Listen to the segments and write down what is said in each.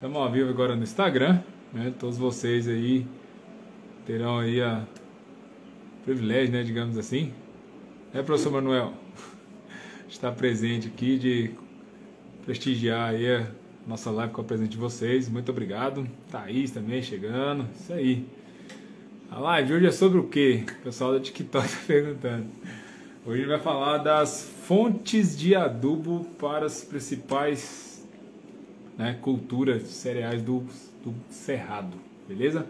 Estamos ao vivo agora no Instagram, né? Todos vocês aí terão aí a privilégio, né, digamos assim, professor Manuel, estar presente aqui, de prestigiar aí a nossa live com a presença de vocês. Muito obrigado. Thaís também chegando, isso aí. A live de hoje é sobre o quê? O pessoal da TikTok está perguntando. Hoje a gente vai falar das fontes de adubo para as principais, né, culturas cereais do Cerrado, beleza?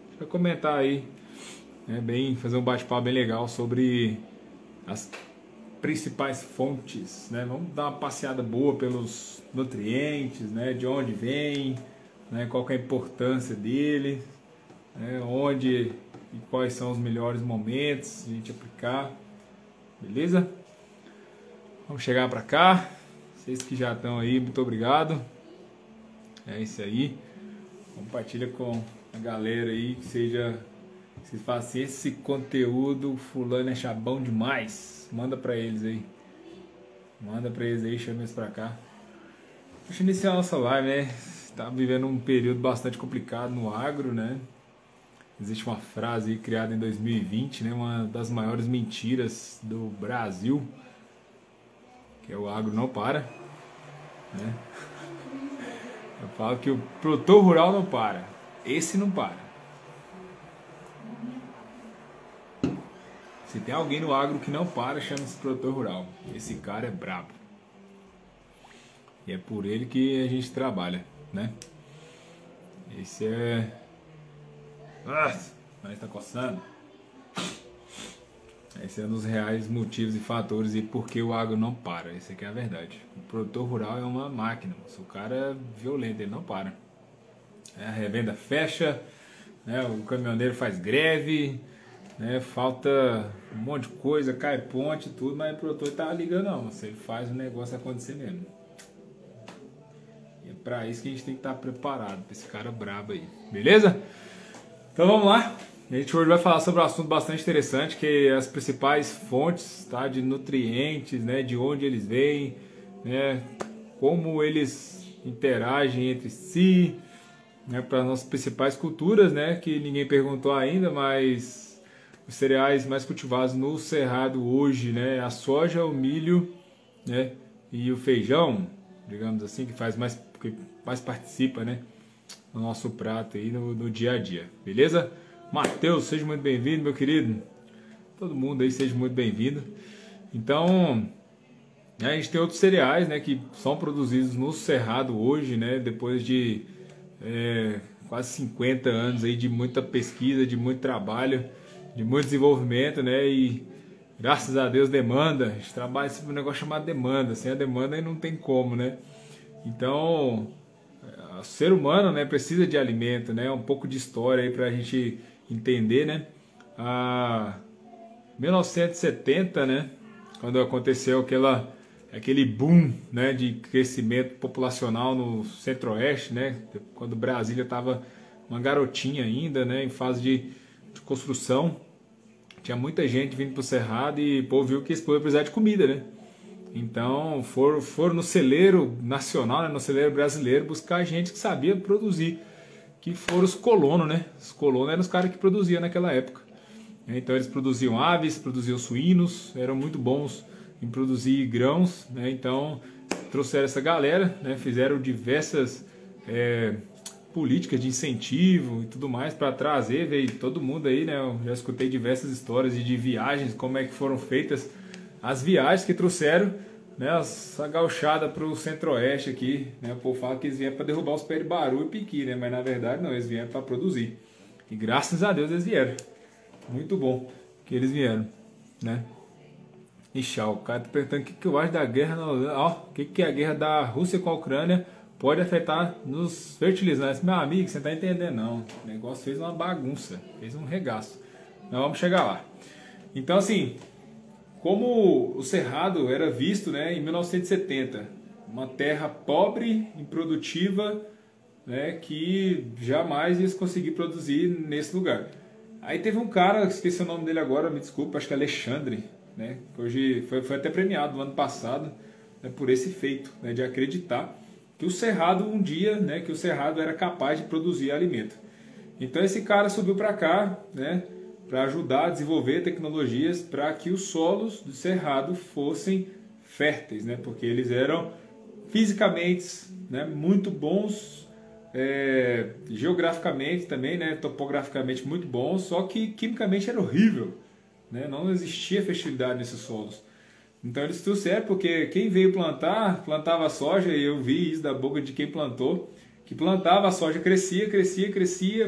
Deixa eu comentar aí, né, fazer um bate-papo bem legal sobre as principais fontes, né? Vamos dar uma passeada boa pelos nutrientes, né, de onde vem, né, qual que é a importância dele, né, onde e quais são os melhores momentos de a gente aplicar, beleza? Vamos chegar para cá, vocês que já estão aí, muito obrigado. É isso aí. Compartilha com a galera aí, que vocês façam esse conteúdo, fulano é chabão demais. Manda pra eles aí. Manda pra eles aí, chama eles pra cá. Deixa eu iniciar a nossa live, né? Tá vivendo um período bastante complicado no agro, né? Existe uma frase aí criada em 2020, né? Uma das maiores mentiras do Brasil, que é o agro não para, né? Eu falo que o produtor rural não para. Esse não para. Se tem alguém no agro que não para, chama-se produtor rural. Esse cara é brabo. E é por ele que a gente trabalha, né? Esse é... mas tá coçando. Esse é um dos reais motivos e fatores e por que o agro não para. Essa aqui é a verdade. O produtor rural é uma máquina. O cara é violento, ele não para. A revenda fecha, né? O caminhoneiro faz greve, né? Falta um monte de coisa, cai ponte, tudo, mas o produtor tá ligando não. Ele faz o negócio acontecer mesmo. E é pra isso que a gente tem que estar preparado, pra esse cara brabo aí. Beleza? Então vamos lá. A gente hoje vai falar sobre um assunto bastante interessante, que é as principais fontes, tá, de nutrientes, né, de onde eles vêm, né, como eles interagem entre si, né, para as nossas principais culturas, né, que ninguém perguntou ainda, mas os cereais mais cultivados no Cerrado hoje, né, a soja, o milho, né, e o feijão, digamos assim, que mais participa, né, no nosso prato aí no dia a dia, beleza? Matheus, seja muito bem-vindo, meu querido. Todo mundo aí seja muito bem-vindo. Então, a gente tem outros cereais, né, que são produzidos no Cerrado hoje, né, depois de quase 50 anos aí de muita pesquisa, de muito trabalho, de muito desenvolvimento, né, e graças a Deus demanda. A gente trabalha sobre um negócio chamado demanda. Sem a demanda aí não tem como, né? Então, o ser humano, né, precisa de alimento, né, um pouco de história aí pra gente entender, né? 1970, né, quando aconteceu aquele boom, né, de crescimento populacional no Centro-Oeste, né, quando Brasília estava uma garotinha ainda, né, em fase de construção, tinha muita gente vindo para o Cerrado e o povo viu que esse povo ia precisar de comida, né? Então foram no celeiro nacional, né, no celeiro brasileiro, buscar gente que sabia produzir, que foram os colonos, né? Os colonos eram os caras que produziam naquela época. Então eles produziam aves, produziam suínos, eram muito bons em produzir grãos, né? Então trouxeram essa galera, né? Fizeram diversas políticas de incentivo e tudo mais para trazer, veio todo mundo aí, né? Eu já escutei diversas histórias de viagens, como é que foram feitas as viagens que trouxeram, né, essa gauchada para o Centro-Oeste aqui, né? O povo fala que eles vieram para derrubar os pés de Baru e Piqui, né? Mas na verdade não, eles vieram para produzir. E graças a Deus eles vieram. Muito bom que eles vieram, né? Ixi, o cara tá perguntando o que eu acho da guerra, ó, o que a guerra da Rússia com a Ucrânia pode afetar nos fertilizantes. Meu amigo, você não tá entendendo não. O negócio fez uma bagunça, fez um regaço. Mas vamos chegar lá. Então assim, como o Cerrado era visto, né, em 1970, uma terra pobre, improdutiva, né, que jamais ia conseguir produzir nesse lugar. Aí teve um cara, esqueci o nome dele agora, me desculpa, acho que é Alexandre, né, que hoje foi até premiado no ano passado, né, por esse feito, né, de acreditar que o cerrado um dia, né, que o cerrado era capaz de produzir alimento. Então esse cara subiu para cá, né, para ajudar a desenvolver tecnologias para que os solos do cerrado fossem férteis, né, porque eles eram fisicamente, né, muito bons, geograficamente também, né, topograficamente muito bons, só que quimicamente era horrível, né, não existia fertilidade nesses solos. Então eles trouxeram porque quem veio plantar, plantava soja, e eu vi isso da boca de quem plantou, que plantava a soja, crescia,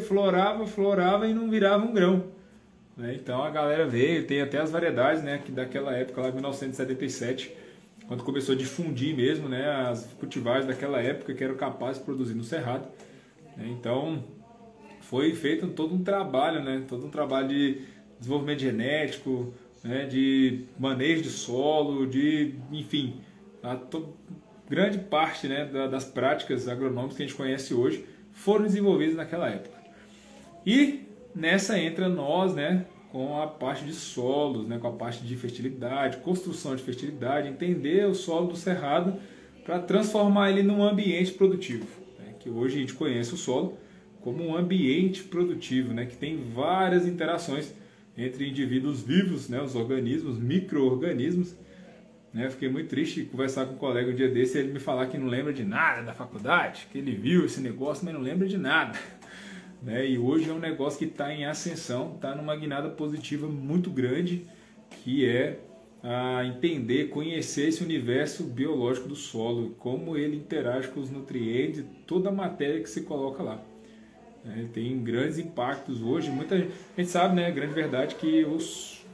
florava e não virava um grão. Né? Então a galera veio, tem até as variedades, né, que daquela época, lá em 1977, quando começou a difundir mesmo, né, as cultivares daquela época que eram capazes de produzir no cerrado. Né? Então foi feito todo um trabalho, né, todo um trabalho de desenvolvimento genético, né, de manejo de solo, enfim, grande parte, né, das práticas agronômicas que a gente conhece hoje foram desenvolvidas naquela época. E nessa entra nós, né, com a parte de solos, né, com a parte de fertilidade, construção de fertilidade, entender o solo do cerrado para transformar ele num ambiente produtivo. Né, que hoje a gente conhece o solo como um ambiente produtivo, né, que tem várias interações entre indivíduos vivos, né, os organismos, micro-organismos. Né, fiquei muito triste de conversar com um colega um dia desse e ele me falar que não lembra de nada da faculdade, que ele viu esse negócio, mas não lembra de nada. Né, e hoje é um negócio que está em ascensão, está numa guinada positiva muito grande, que é entender, conhecer esse universo biológico do solo, como ele interage com os nutrientes, toda a matéria que se coloca lá. Ele tem grandes impactos hoje. Muita gente sabe, né, a grande verdade, que os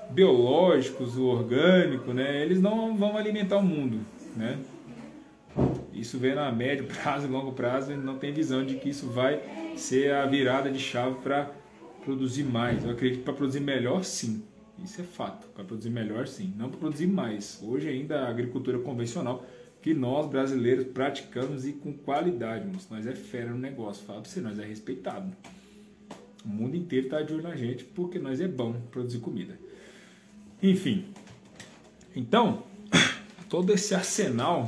biológicos, o orgânico, né, eles não vão alimentar o mundo. Né? Isso vem na médio prazo e longo prazo, e não tem visão de que isso vai ser a virada de chave para produzir mais. Eu acredito que para produzir melhor, sim. Isso é fato. Para produzir melhor, sim. Não para produzir mais. Hoje ainda a agricultura convencional, que nós brasileiros praticamos e com qualidade, moço. Nós é fera no negócio, fala pra você, nós é respeitado. O mundo inteiro tá de olho na gente porque nós é bom produzir comida. Enfim, então, todo esse arsenal,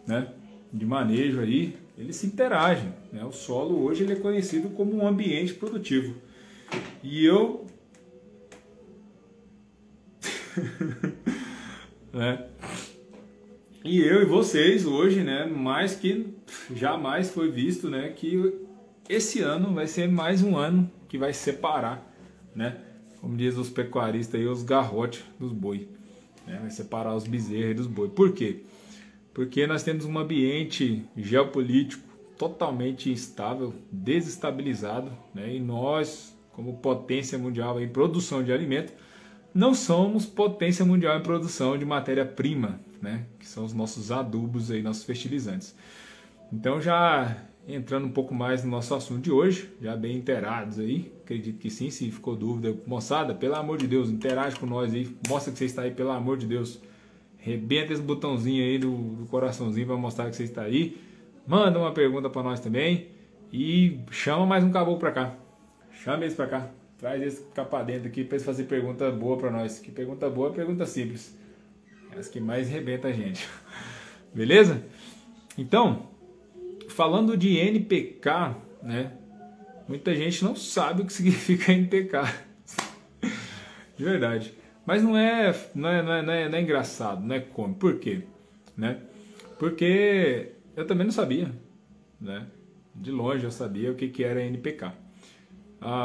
né, de manejo aí, eles se interagem. Né? O solo hoje ele é conhecido como um ambiente produtivo. E eu... né? E eu e vocês hoje, né, mais que jamais foi visto, né, que esse ano vai ser mais um ano que vai separar, né, como diz os pecuaristas aí, os garrotes dos boi, né, vai separar os bezerros dos boi. Por quê? Porque nós temos um ambiente geopolítico totalmente instável, desestabilizado, né, e nós, como potência mundial em produção de alimento, não somos potência mundial em produção de matéria-prima, né, que são os nossos adubos, aí, nossos fertilizantes. Então, já entrando um pouco mais no nosso assunto de hoje, já bem inteirados aí, acredito que sim, se ficou dúvida, moçada, pelo amor de Deus, interage com nós aí, mostra que você está aí, pelo amor de Deus, rebenta esse botãozinho aí do coraçãozinho para mostrar que você está aí, manda uma pergunta para nós também e chama mais um caboclo para cá, chama eles para cá. Traz esse capa dentro aqui para eles fazer pergunta boa para nós. Que pergunta boa é pergunta simples. É as que mais arrebenta a gente. Beleza? Então, falando de NPK, né? Muita gente não sabe o que significa NPK. De verdade. Mas não é engraçado, não é cômico. Por quê? Né? Porque eu também não sabia. Né? De longe eu sabia o que era NPK.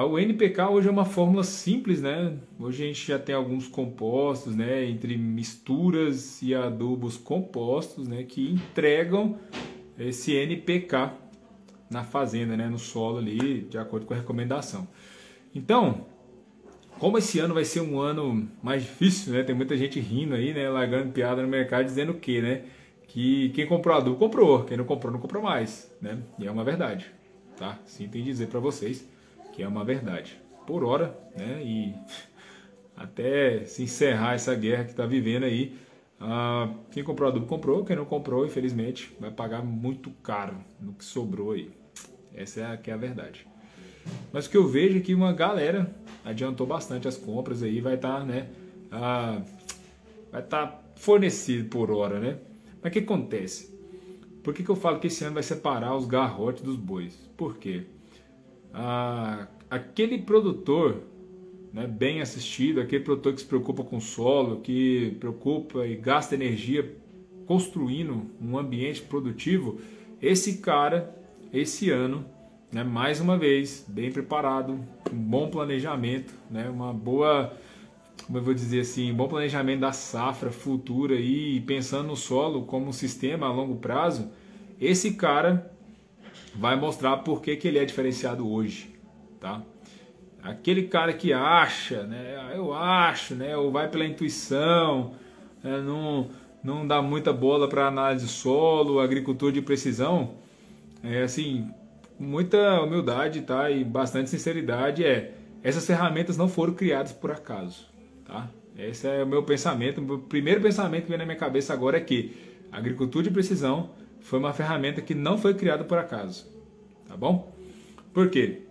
O NPK hoje é uma fórmula simples, né? Hoje a gente já tem alguns compostos, né? Entre misturas e adubos compostos, né? Que entregam esse NPK na fazenda, né? No solo ali, de acordo com a recomendação. Então, como esse ano vai ser um ano mais difícil, né? Tem muita gente rindo aí, né? Largando piada no mercado dizendo o quê, né? Que quem comprou adubo comprou, quem não comprou mais, né? E é uma verdade, tá? Sim, tem que dizer para vocês que é uma verdade. Por hora, né, e até se encerrar essa guerra que está vivendo aí, quem comprou adubo comprou, quem não comprou, infelizmente, vai pagar muito caro no que sobrou aí. Essa é a verdade. Mas o que eu vejo é que uma galera adiantou bastante as compras aí, vai estar, né, vai estar fornecido por hora, né? Mas o que acontece? Por que eu falo que esse ano vai separar os garrotes dos bois? Por quê? Aquele produtor, né, bem assistido, aquele produtor que se preocupa com o solo, que preocupa e gasta energia construindo um ambiente produtivo, esse cara, esse ano, né, mais uma vez, bem preparado, um bom planejamento, né, uma boa, como eu vou dizer assim, bom planejamento da safra futura e pensando no solo como um sistema a longo prazo, esse cara vai mostrar por que ele é diferenciado hoje, tá? Aquele cara que acha, né, eu acho, né, ou vai pela intuição, né, não dá muita bola para análise de solo, agricultura de precisão, assim, muita humildade, tá, e bastante sinceridade, essas ferramentas não foram criadas por acaso, tá? Esse é o meu pensamento, o meu primeiro pensamento que vem na minha cabeça agora é que a agricultura de precisão foi uma ferramenta que não foi criada por acaso, tá bom? Por quê?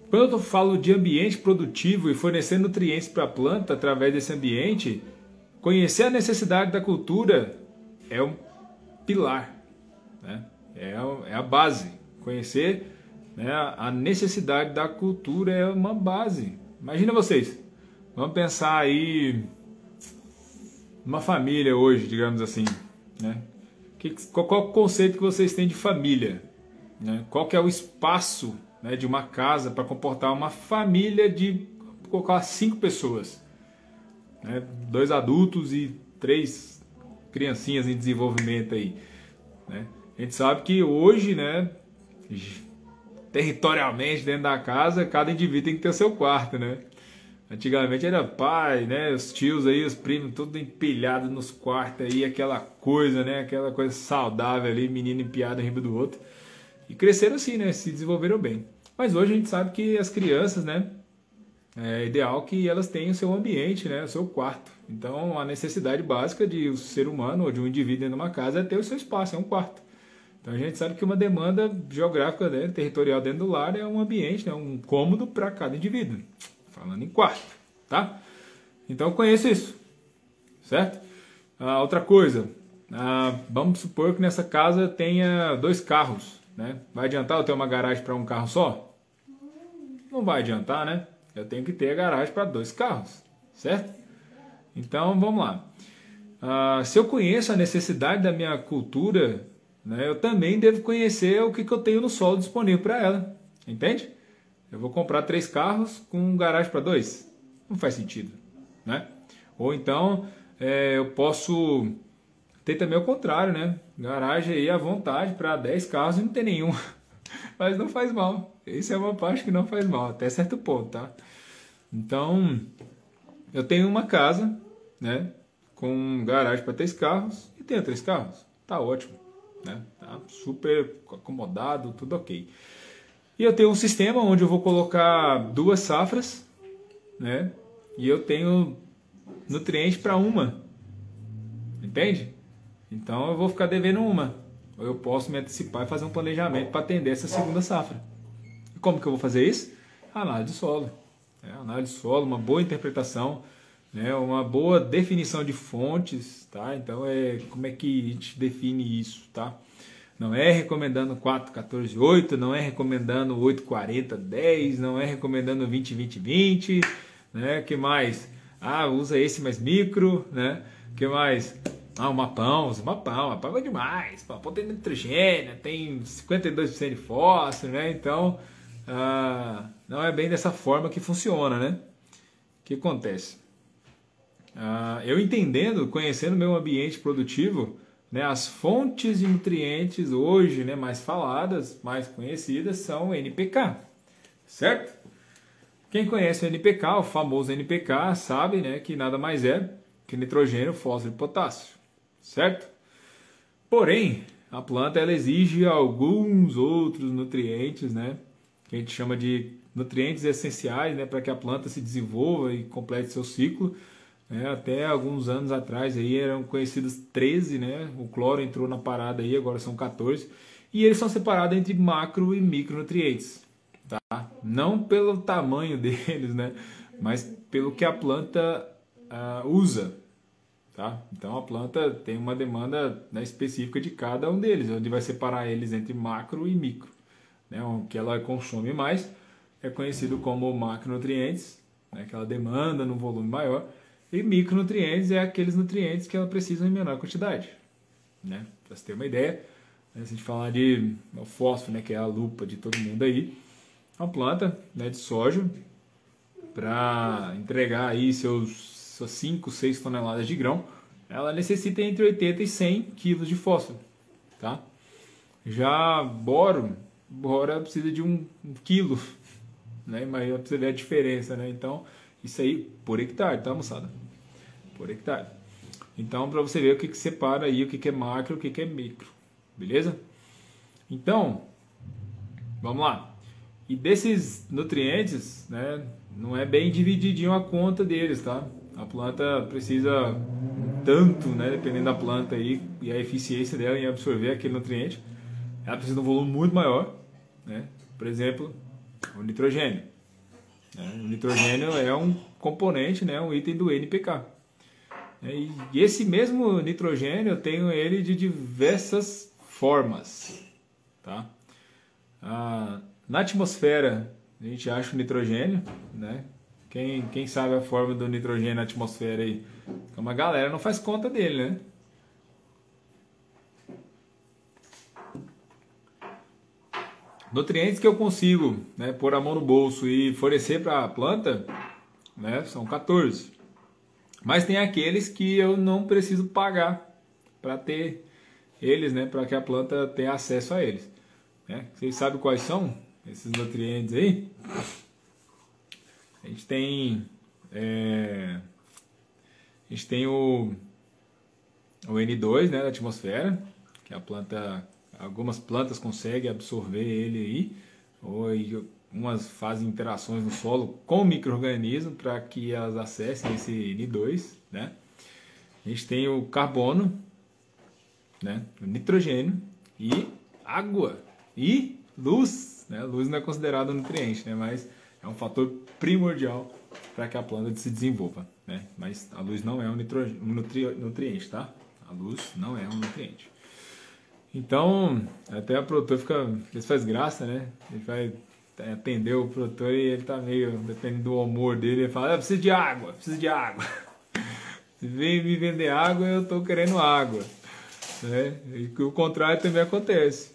Quando eu falo de ambiente produtivo e fornecer nutrientes para a planta através desse ambiente, conhecer a necessidade da cultura é um pilar, né? É a base. Conhecer, né, a necessidade da cultura é uma base. Imagina vocês, vamos pensar aí numa família hoje, digamos assim, né? Qual o conceito que vocês têm de família? Né? Qual que é o espaço, né, de uma casa para comportar uma família de colocar 5 pessoas? Né? 2 adultos e 3 criancinhas em desenvolvimento aí. Né? A gente sabe que hoje, né, territorialmente dentro da casa, cada indivíduo tem que ter o seu quarto, né? Antigamente era pai, né, os tios aí, os primos, tudo empilhado nos quartos aí, aquela coisa, né, aquela coisa saudável ali, menino empiado em riba do outro. E cresceram assim, né, se desenvolveram bem. Mas hoje a gente sabe que as crianças, né, é ideal que elas tenham o seu ambiente, né, o seu quarto. Então a necessidade básica de um ser humano ou de um indivíduo dentro de uma casa é ter o seu espaço, é um quarto. Então a gente sabe que uma demanda geográfica, né, territorial dentro do lar é um ambiente, né, um cômodo para cada indivíduo. Falando em quarto, tá? Então eu conheço isso, certo? Outra coisa, vamos supor que nessa casa tenha 2 carros, né? Vai adiantar eu ter uma garagem para um carro só? Não vai adiantar, né? Eu tenho que ter a garagem para 2 carros, certo? Então vamos lá. Se eu conheço a necessidade da minha cultura, né, eu também devo conhecer o que eu tenho no solo disponível para ela, entende? Eu vou comprar 3 carros com garagem para 2? Não faz sentido, né? Ou então eu posso ter também o contrário, né? Garagem aí à vontade para 10 carros e não tem nenhum. Mas não faz mal. Isso é uma parte que não faz mal, até certo ponto, tá? Então, eu tenho uma casa, né, com garagem para 3 carros e tenho 3 carros. Tá ótimo, né? Tá super acomodado, tudo ok. E eu tenho um sistema onde eu vou colocar 2 safras, né? E eu tenho nutriente para uma. Entende? Então eu vou ficar devendo uma. Ou eu posso me antecipar e fazer um planejamento para atender essa segunda safra. E como que eu vou fazer isso? Análise de solo. Análise de solo, uma boa interpretação, né? Uma boa definição de fontes, tá? Então como é que a gente define isso, tá? Não é recomendando 4, 14, 8, não é recomendando 8, 40, 10, não é recomendando 20, 20, 20, né? Que mais? Usa esse mais micro, né? Que mais? O mapão, usa mapão é demais, mapão tem nitrogênio, tem 52% de fósforo, né? Então, não é bem dessa forma que funciona, né? O que acontece? Eu entendendo, conhecendo meu ambiente produtivo, né, as fontes de nutrientes hoje, né, mais faladas, mais conhecidas, são o NPK, certo? Quem conhece o NPK, o famoso NPK, sabe, né, que nada mais é que nitrogênio, fósforo e potássio, certo? Porém, a planta ela exige alguns outros nutrientes, né, que a gente chama de nutrientes essenciais, né, para que a planta se desenvolva e complete seu ciclo. Até alguns anos atrás aí eram conhecidos 13, né? O cloro entrou na parada aí, agora são 14. E eles são separados entre macro e micronutrientes, tá? Não pelo tamanho deles, né? Mas pelo que a planta usa, tá? Então a planta tem uma demanda, né, específica de cada um deles, onde vai separar eles entre macro e micro, né? O que ela consome mais é conhecido como macronutrientes, né, que ela demanda num volume maior, e micronutrientes é aqueles nutrientes que ela precisa em menor quantidade, né? Para você ter uma ideia, né, se a gente falar de o fósforo, né, que é a lupa de todo mundo aí, uma planta, né, de soja, para entregar aí suas 5, 6 toneladas de grão, ela necessita entre 80 e 100 quilos de fósforo, tá? Já boro precisa de 1 quilo, né? Mas precisa ver a diferença, né? Então, isso aí por hectare, tá, moçada? Por hectare. Então, para você ver o que separa aí, o que é macro, o que é micro, beleza? Então, vamos lá. E desses nutrientes, né, não é bem divididinho a conta deles, tá? A planta precisa tanto, né, dependendo da planta aí e a eficiência dela em absorver aquele nutriente, ela precisa de um volume muito maior, né? Por exemplo, o nitrogênio. O nitrogênio é um componente, né, um item do NPK. E esse mesmo nitrogênio eu tenho ele de diversas formas, tá? Na atmosfera a gente acha o nitrogênio, né? Quem sabe a forma do nitrogênio na atmosfera aí? Uma galera não faz conta dele, né? Nutrientes que eu consigo, né, pôr a mão no bolso e fornecer para a planta, né, são 14. Mas tem aqueles que eu não preciso pagar para ter eles, né, para que a planta tenha acesso a eles. Né? Vocês sabem quais são esses nutrientes aí? A gente tem o N2, né, da atmosfera, que a planta, algumas plantas conseguem absorver ele aí, ou umas fazem interações no solo com micro-organismos para que elas acessem esse N2, né? A gente tem o carbono, né, o nitrogênio e água e luz, né? Luz não é considerado um nutriente, né, mas é um fator primordial para que a planta se desenvolva, né? Mas a luz não é um nutriente, tá? A luz não é um nutriente. Então, até o produtor isso faz graça, né? Ele vai atender o produtor e ele tá meio, dependendo do humor dele, ele fala, preciso de água, preciso de água. Se vem me vender água, eu tô querendo água, né? E o contrário também acontece.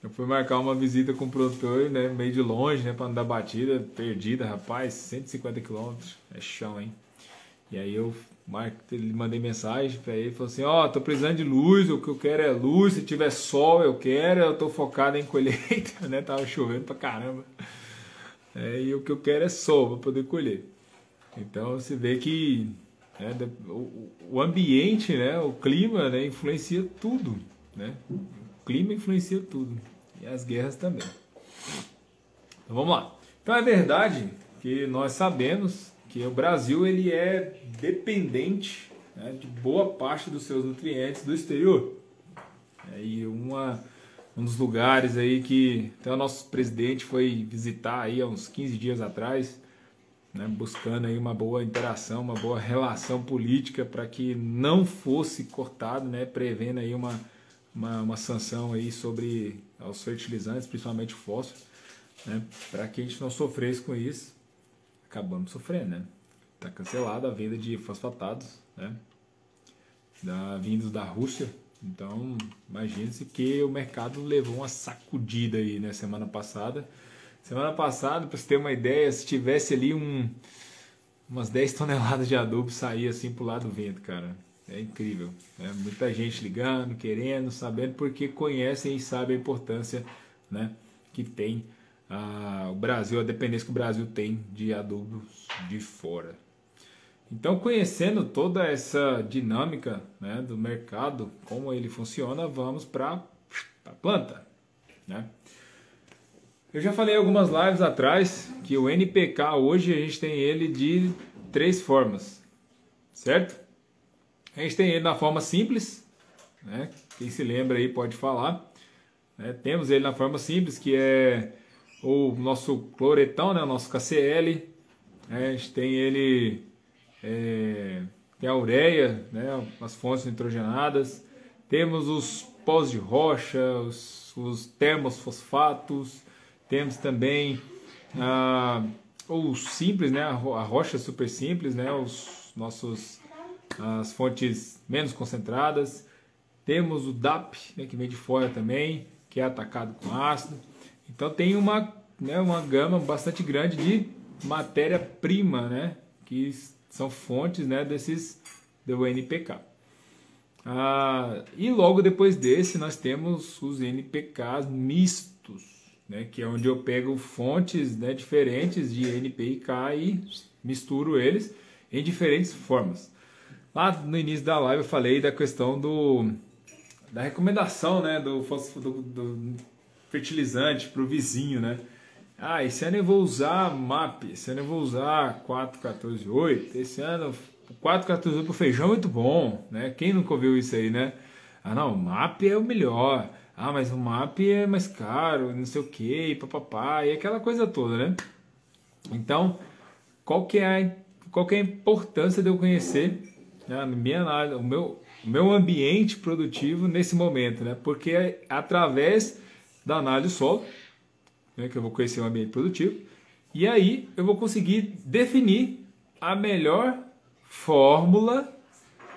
Eu fui marcar uma visita com o produtor, né, meio de longe, né, para não dar batida, perdida, rapaz, 150 km, é chão, hein? E aí eu mandei mensagem para ele, falou assim, tô precisando de luz, o que eu quero é luz, se tiver sol eu quero, eu tô focado em colheita, né, tava chovendo pra caramba. E o que eu quero é sol para poder colher. Então você vê que o ambiente, né, o clima, né, influencia tudo, né? O clima influencia tudo. E as guerras também. Então vamos lá. Então é verdade que nós sabemos que o Brasil ele é dependente, né, de boa parte dos seus nutrientes do exterior. E um dos lugares aí que até o nosso presidente foi visitar aí há uns 15 dias atrás, né, buscando aí uma boa interação, uma boa relação política para que não fosse cortado, né, prevendo aí uma sanção aí sobre os fertilizantes, principalmente o fósforo, né, para que a gente não sofresse com isso. Acabamos sofrendo, né? Está cancelada a venda de fosfatados, né, vindos da Rússia. Então, imagine-se que o mercado levou uma sacudida aí, né, semana passada. Semana passada, para você ter uma ideia, se tivesse ali umas 10 toneladas de adubo sair assim pro lado do vento, cara. É incrível, né? Muita gente ligando, querendo, sabendo, porque conhecem e sabem a importância, né, que tem o Brasil, a dependência que o Brasil tem de adubos de fora. Então, conhecendo toda essa dinâmica, né, do mercado, como ele funciona, vamos para a planta, né? Eu já falei algumas lives atrás que o NPK hoje a gente tem ele de 3 formas, certo? A gente tem ele na forma simples, né? Quem se lembra aí pode falar. Né? Temos ele na forma simples, que é o nosso cloretão, né? O nosso KCl. A gente tem ele tem a ureia, né, as fontes nitrogenadas, temos os pós de rocha, os termofosfatos, temos também os simples, né, a rocha super simples, né, as fontes menos concentradas. Temos o DAP, né, que vem de fora também, que é atacado com ácido. Então tem uma gama bastante grande de matéria-prima, né, que são fontes, né, do NPK. E logo depois desse nós temos os NPKs mistos, né, que é onde eu pego fontes, né, diferentes de NPK e misturo eles em diferentes formas. Lá no início da live eu falei da questão da recomendação, né, do fertilizante para o vizinho, né? Esse ano eu vou usar MAP, esse ano eu vou usar 4-14-8, esse ano 4-14-8 para o feijão é muito bom, né? Quem nunca ouviu isso aí, né? Não, o MAP é o melhor, mas o MAP é mais caro, não sei o que, papapá, e aquela coisa toda, né? Então, qual que é a importância de eu conhecer, né, minha análise, o meu ambiente produtivo nesse momento, né? Porque é através da análise do solo, né, que eu vou conhecer o ambiente produtivo, e aí eu vou conseguir definir a melhor fórmula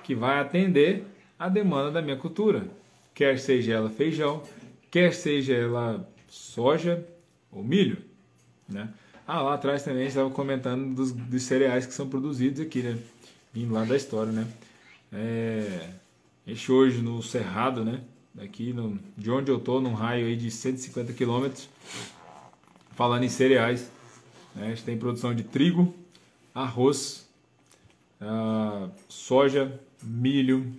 que vai atender a demanda da minha cultura, quer seja ela feijão, quer seja ela soja ou milho, né? Lá atrás também estava comentando dos cereais que são produzidos aqui, né? Vindo lá da história, né? Este hoje no Cerrado, né? Daqui de onde eu estou, num raio aí de 150 quilômetros, falando em cereais, né? A gente tem produção de trigo, arroz, soja, milho,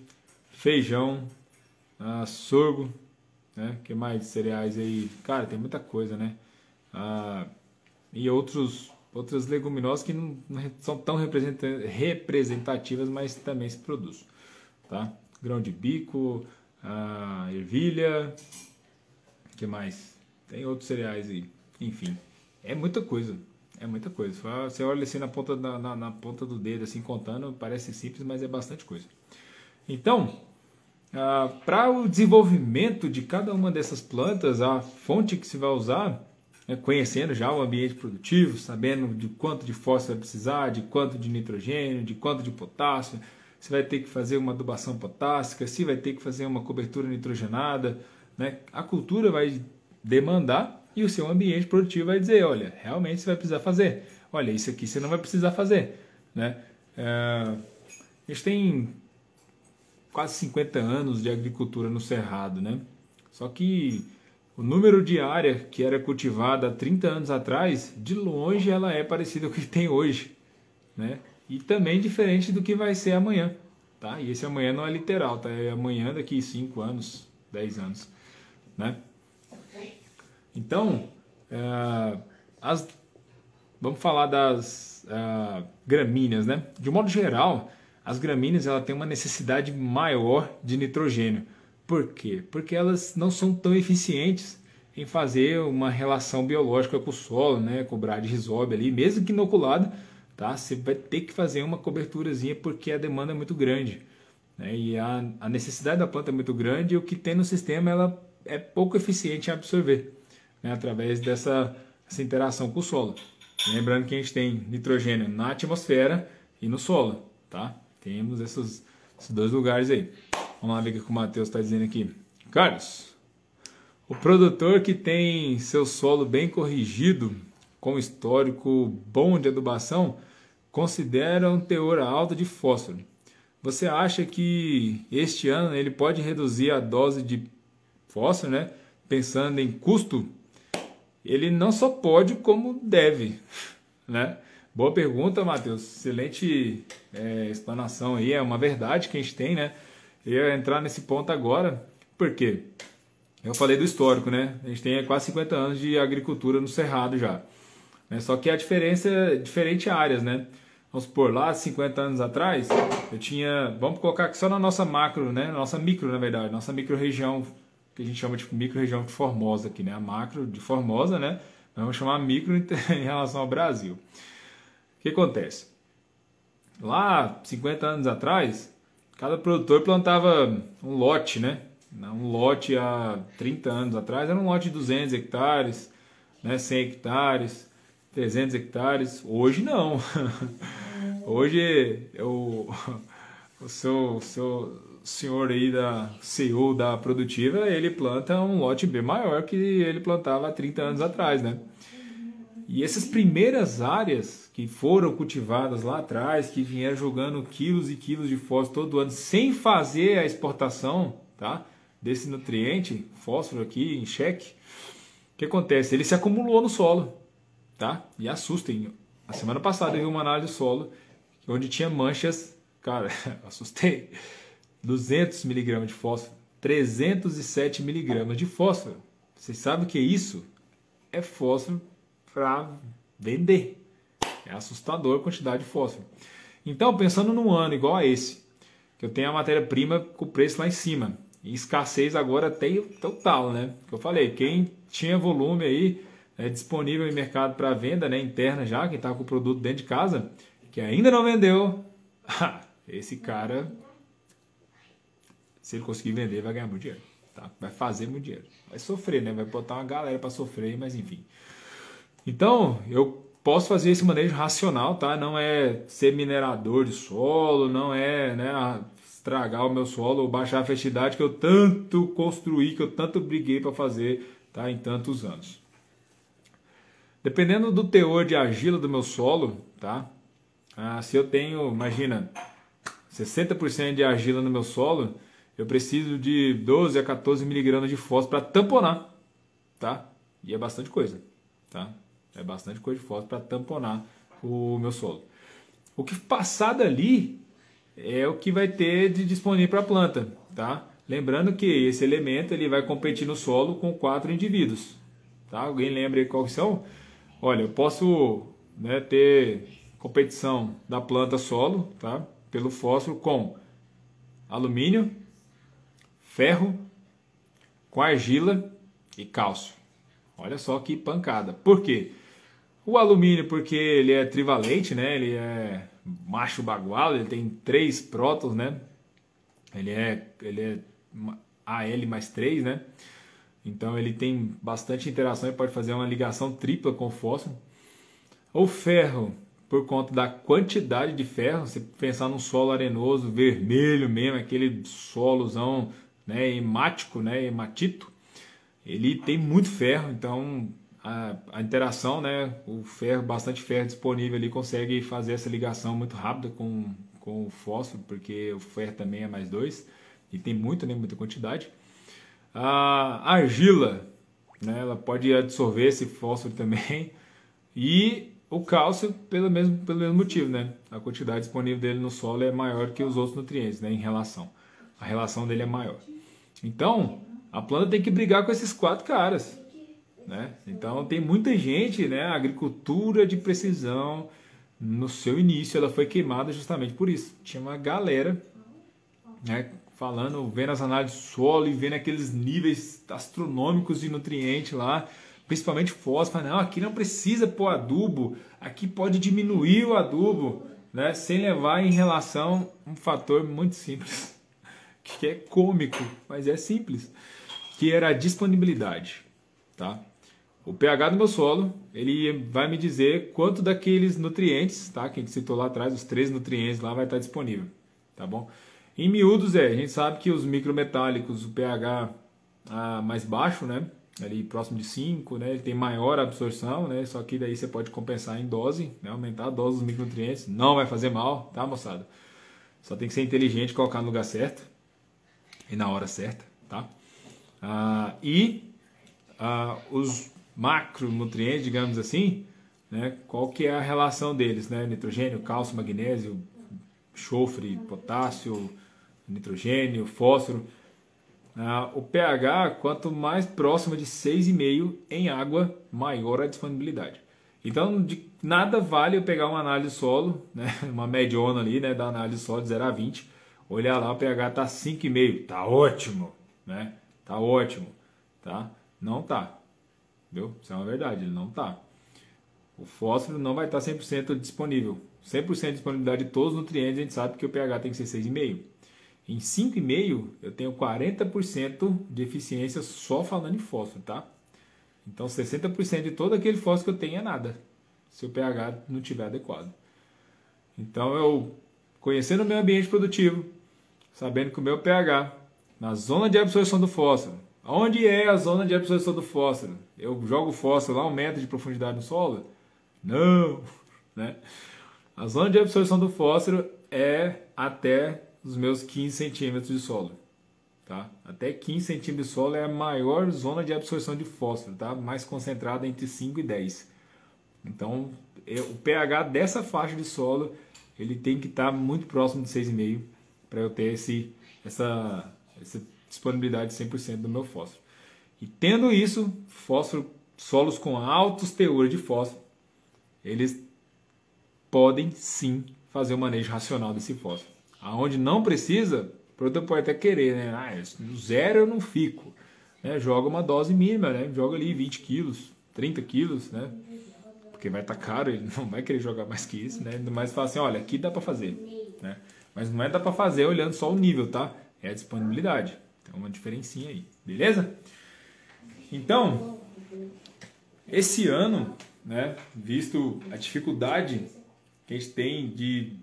feijão, sorgo, né? Que mais de cereais aí? Cara, tem muita coisa, né? E outras leguminosas que não são tão representativas, mas também se produz, tá? Grão de bico, ervilha, que mais? Tem outros cereais aí, enfim, é muita coisa. Você olha assim na ponta do dedo, assim, contando, parece simples, mas é bastante coisa. Então, para o desenvolvimento de cada uma dessas plantas, a fonte que se vai usar, conhecendo já o ambiente produtivo, sabendo de quanto de fósforo vai precisar, de quanto de nitrogênio, de quanto de potássio, se vai ter que fazer uma adubação potássica, se vai ter que fazer uma cobertura nitrogenada, né? A cultura vai demandar e o seu ambiente produtivo vai dizer, olha, realmente você vai precisar fazer, olha, isso aqui você não vai precisar fazer, né? A gente tem quase 50 anos de agricultura no Cerrado, né? Só que o número de área que era cultivada há 30 anos atrás, de longe ela é parecida com o que tem hoje, né? E também diferente do que vai ser amanhã, tá? E esse amanhã não é literal, tá? É amanhã daqui 5 anos, 10 anos, né? Então, vamos falar das gramíneas, né? De um modo geral, as gramíneas ela têm uma necessidade maior de nitrogênio. Por quê? Porque elas não são tão eficientes em fazer uma relação biológica com o solo, né? Com o brade rhizóbio ali, mesmo que inoculado, tá? Você vai ter que fazer uma coberturazinha porque a demanda é muito grande, né? E a necessidade da planta é muito grande e o que tem no sistema ela é pouco eficiente em absorver, né? Através dessa interação com o solo. Lembrando que a gente tem nitrogênio na atmosfera e no solo, tá? Temos esses dois lugares aí. Vamos lá ver o que o Matheus está dizendo aqui. Carlos, o produtor que tem seu solo bem corrigido, com histórico bom de adubação, considera um teor alto de fósforo. Você acha que este ano ele pode reduzir a dose de fósforo, né? Pensando em custo? Ele não só pode, como deve, né? Boa pergunta, Matheus. Excelente explanação aí. É uma verdade que a gente tem, né? Eu ia entrar nesse ponto agora, por quê? Eu falei do histórico, né? A gente tem quase 50 anos de agricultura no Cerrado já. Né? Só que a diferença é diferente áreas, né? Vamos supor, lá 50 anos atrás, eu tinha... Vamos colocar aqui só na nossa macro, né? Nossa micro, na verdade. Nossa micro-região, que a gente chama de micro-região de Formosa aqui, né? A macro de Formosa, né? Vamos chamar micro em relação ao Brasil. O que acontece? lá 50 anos atrás, cada produtor plantava um lote, né? Um lote há 30 anos atrás era um lote de 200 hectares, né? 100 hectares, 300 hectares. Hoje não. Hoje o seu senhor aí da CEO da Produtiva, ele planta um lote bem maior que ele plantava há 30 anos atrás, né? E essas primeiras áreas que foram cultivadas lá atrás, que vieram jogando quilos e quilos de fósforo todo ano sem fazer a exportação, tá? Desse nutriente, fósforo aqui em xeque, o que acontece? Ele se acumulou no solo, tá? E assustem. A semana passada eu vi uma análise do solo onde tinha manchas, cara, assustei. 200 miligramas de fósforo, 307 miligramas de fósforo. Vocês sabem o que é isso? É fósforo para vender. É assustador a quantidade de fósforo. Então, pensando num ano igual a esse, que eu tenho a matéria-prima com o preço lá em cima, e escassez agora tem total, né? Que eu falei, quem tinha volume aí disponível em mercado para venda, né, interna já, quem estava com o produto dentro de casa, que ainda não vendeu, esse cara, se ele conseguir vender, vai ganhar muito dinheiro, tá? Vai fazer muito dinheiro. Vai sofrer, né? Vai botar uma galera para sofrer, mas enfim. Então, eu posso fazer esse manejo racional, tá? Não é ser minerador de solo, não é, né, estragar o meu solo ou baixar a fertilidade que eu tanto construí, que eu tanto briguei para fazer, tá? Em tantos anos. Dependendo do teor de argila do meu solo, tá? Se eu tenho, imagina, 60% de argila no meu solo, eu preciso de 12 a 14 miligramas de fósforo para tamponar, tá? E é bastante coisa, tá? É bastante coisa de fósforo para tamponar o meu solo. O que passar dali é o que vai ter de disponível para a planta, tá? Lembrando que esse elemento ele vai competir no solo com 4 indivíduos, tá? Alguém lembra aí quais são? Olha, eu posso, né, ter competição da planta solo, tá? Pelo fósforo com alumínio, ferro, com argila e cálcio. Olha só que pancada. Por quê? O alumínio, porque ele é trivalente, né? Ele é macho bagual, ele tem 3 prótons, né? Ele é Al mais 3, né? Então ele tem bastante interação e pode fazer uma ligação tripla com o fósforo. O ferro, por conta da quantidade de ferro, você pensar num solo arenoso, vermelho mesmo, aquele solozão, né, hemático, né, hematito, ele tem muito ferro, então a interação, né, o ferro, bastante ferro disponível ali, consegue fazer essa ligação muito rápida com o fósforo, porque o ferro também é mais 2, e tem muito, né, muita quantidade. A argila, né, ela pode absorver esse fósforo também, e o cálcio pelo mesmo motivo, né? A quantidade disponível dele no solo é maior que os outros nutrientes, né? A relação dele é maior. Então, a planta tem que brigar com esses 4 caras, né? Então, tem muita gente, né? A agricultura de precisão, no seu início, ela foi queimada justamente por isso. Tinha uma galera, né, falando, vendo as análises do solo e vendo aqueles níveis astronômicos de nutriente lá, principalmente fósforo. Não, aqui não precisa pôr adubo, aqui pode diminuir o adubo, né, sem levar em relação um fator muito simples, que é cômico, mas é simples, que era a disponibilidade, tá? O pH do meu solo, ele vai me dizer quanto daqueles nutrientes, tá, que a gente citou lá atrás, os 3 nutrientes lá vai estar disponível, tá bom? Em miúdos a gente sabe que os micrometálicos, o pH mais baixo, né, ali próximo de 5, né, ele tem maior absorção, né, só que daí você pode compensar em dose, né, aumentar a dose dos micronutrientes, não vai fazer mal, tá, moçada? Só tem que ser inteligente, colocar no lugar certo e na hora certa, tá? Os macronutrientes, digamos assim, né, qual que é a relação deles, né, nitrogênio, cálcio, magnésio, enxofre, potássio, nitrogênio, fósforo. O pH, quanto mais próximo de 6,5 em água, maior a disponibilidade. Então, de nada vale eu pegar uma análise de solo, né, uma mediona ali, né, da análise de solo de 0 a 20, olhar lá, o pH está 5,5, tá ótimo, né? Tá ótimo, tá? Não tá, viu? Isso é uma verdade, ele não tá. O fósforo não vai estar 100% disponível. 100% de disponibilidade de todos os nutrientes, a gente sabe que o pH tem que ser 6,5. Em 5,5 eu tenho 40% de eficiência só falando em fósforo, tá? Então 60% de todo aquele fósforo que eu tenho é nada, se o pH não estiver adequado. Então eu, conhecendo o meu ambiente produtivo, sabendo que o meu pH, na zona de absorção do fósforo, onde é a zona de absorção do fósforo? Eu jogo o fósforo lá, aumenta de profundidade no solo? Não, né? A zona de absorção do fósforo é até os meus 15 centímetros de solo. Tá? Até 15 centímetros de solo é a maior zona de absorção de fósforo, tá? Mais concentrada entre 5 e 10. Então, o pH dessa faixa de solo ele tem que estar muito próximo de 6,5 para eu ter essa disponibilidade de 100% do meu fósforo. E tendo isso, solos com altos teores de fósforo, eles podem sim fazer o manejo racional desse fósforo. Aonde não precisa, o produtor pode até querer, né? No zero eu não fico. Né? Joga uma dose mínima, né? Joga ali 20 quilos, 30 quilos, né? Porque vai estar caro, ele não vai querer jogar mais que isso, né? Mas fala assim, olha, aqui dá para fazer, né? Mas não é dá para fazer olhando só o nível, tá? É a disponibilidade. Tem uma diferencinha aí, beleza? Então, esse ano, né? Visto a dificuldade que a gente tem de